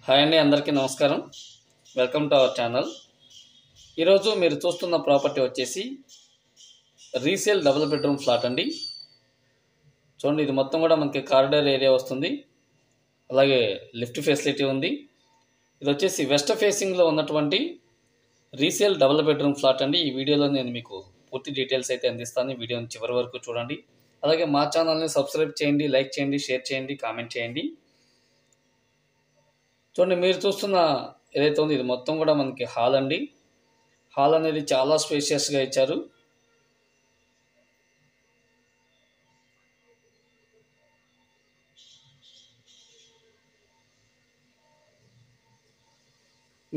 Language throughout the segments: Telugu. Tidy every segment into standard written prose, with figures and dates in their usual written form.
హాయ్ అండి, అందరికీ నమస్కారం. Welcome to our channel. ఈరోజు మీరు చూస్తున్న ప్రాపర్టీ వచ్చేసి రీసేల్ డబుల్ బెడ్రూమ్ ఫ్లాట్ అండి. చూడండి, ఇది మొత్తం కూడా మనకి కారిడార్ ఏరియా వస్తుంది. అలాగే లిఫ్ట్ ఫెసిలిటీ ఉంది. ఇది వచ్చేసి వెస్ట్ ఫేసింగ్లో ఉన్నటువంటి రీసేల్ డబుల్ బెడ్రూమ్ ఫ్లాట్ అండి. ఈ వీడియోలో నేను మీకు పూర్తి డీటెయిల్స్ అయితే అందిస్తాను. ఈ వీడియోని చివరి వరకు చూడండి. అలాగే మా ఛానల్ని సబ్స్క్రైబ్ చేయండి, లైక్ చేయండి, షేర్ చేయండి, కామెంట్ చేయండి. చూడండి, మీరు చూస్తున్న ఏదైతే ఉందో ఇది మొత్తం కూడా మనకి హాల్ అండి. హాల్ అనేది చాలా స్పేషియస్గా ఇచ్చారు.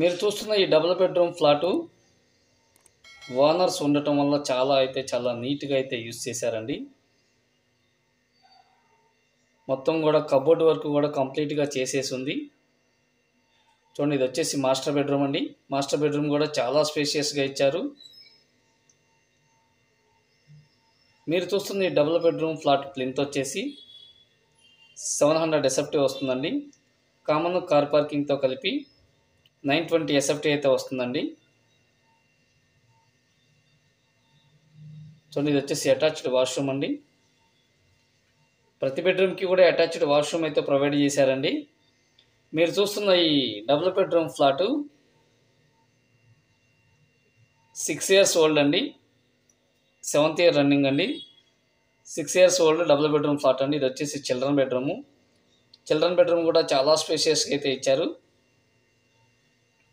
మీరు చూస్తున్న ఈ డబుల్ బెడ్రూమ్ ఫ్లాటు ఓనర్స్ ఉండటం వల్ల చాలా నీట్గా అయితే యూజ్ చేశారండి. మొత్తం కూడా కబోర్డ్ వర్క్ కూడా కంప్లీట్గా చేసేసి ఉంది. చూడండి, ఇది వచ్చేసి మాస్టర్ బెడ్రూమ్ అండి. మాస్టర్ బెడ్రూమ్ కూడా చాలా స్పేషియస్గా ఇచ్చారు. మీరు చూస్తున్న ఈ డబుల్ బెడ్రూమ్ ఫ్లాట్ ప్లింత్ వచ్చేసి 700 ఎస్ఎఫ్టీ వస్తుందండి. కామన్ కార్ పార్కింగ్తో కలిపి 920 ఎస్ఎఫ్టీ అయితే వస్తుందండి. చూడండి, ఇది వచ్చేసి అటాచ్డ్ వాష్రూమ్ అండి. ప్రతి బెడ్రూమ్కి కూడా అటాచ్డ్ వాష్రూమ్ అయితే ప్రొవైడ్ చేశారండి. మీరు చూస్తున్న ఈ double bedroom flat 6 years old అండి. 7th ఇయర్ రన్నింగ్ అండి. 6 years old double bedroom flat అండి. ఇది వచ్చేసి చిల్డ్రన్ బెడ్రూము. చిల్డ్రన్ బెడ్రూమ్ కూడా చాలా స్పేషియస్గా అయితే ఇచ్చారు.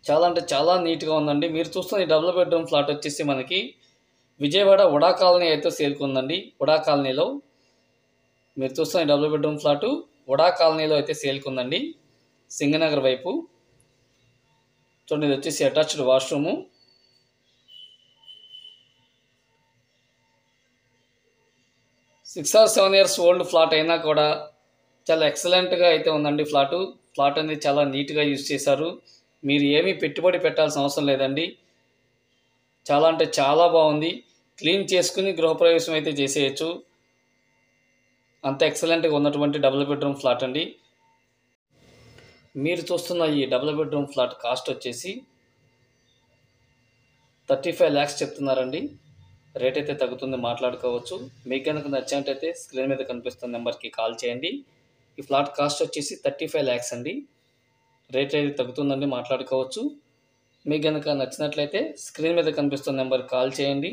చాలా అంటే చాలా నీట్గా ఉందండి. మీరు చూస్తున్న ఈ డబుల్ బెడ్రూమ్ ఫ్లాట్ వచ్చేసి మనకి విజయవాడ ఉడా కాలనీ అయితే సేల్కుందండి. ఉడా కాలనీలో మీరు చూస్తున్న ఈ డబుల్ బెడ్రూమ్ ఫ్లాటు ఉడా కాలనీలో అయితే సేల్కుందండి, సింగనగర్ వైపు. చూడండి, ఇది వచ్చేసి attached washroom. Six or 7 years old flat అయినా కూడా చాలా ఎక్సలెంట్గా అయితే ఉందండి. ఫ్లాట్ అనేది చాలా నీట్గా యూజ్ చేశారు. మీరు ఏమీ పెట్టుబడి పెట్టాల్సిన అవసరం లేదండి. చాలా అంటే చాలా బాగుంది. క్లీన్ చేసుకుని గృహప్రవేశం అయితే చేసేయచ్చు. అంత ఎక్సలెంట్గా ఉన్నటువంటి డబుల్ బెడ్రూమ్ ఫ్లాట్ అండి. మీరు చూస్తున్న ఈ డబుల్ బెడ్రూమ్ ఫ్లాట్ కాస్ట్ వచ్చేసి 35 lakhs చెప్తున్నారండి. రేట్ అయితే తగ్గుతుంది, మాట్లాడుకోవచ్చు. మీకు కనుక నచ్చినట్టయితే స్క్రీన్ మీద కనిపిస్తున్న నెంబర్కి కాల్ చేయండి. ఈ ఫ్లాట్ కాస్ట్ వచ్చేసి 35 lakhs అండి. రేట్ అయితే తగ్గుతుందండి, మాట్లాడుకోవచ్చు. మీకు కనుక నచ్చినట్లయితే స్క్రీన్ మీద కనిపిస్తున్న నెంబర్కి కాల్ చేయండి.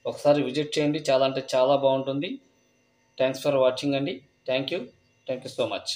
ఒకసారి విజిట్ చేయండి. చాలా అంటే చాలా బాగుంటుంది. థ్యాంక్స్ ఫర్ వాచింగ్ అండి. Thank you so much.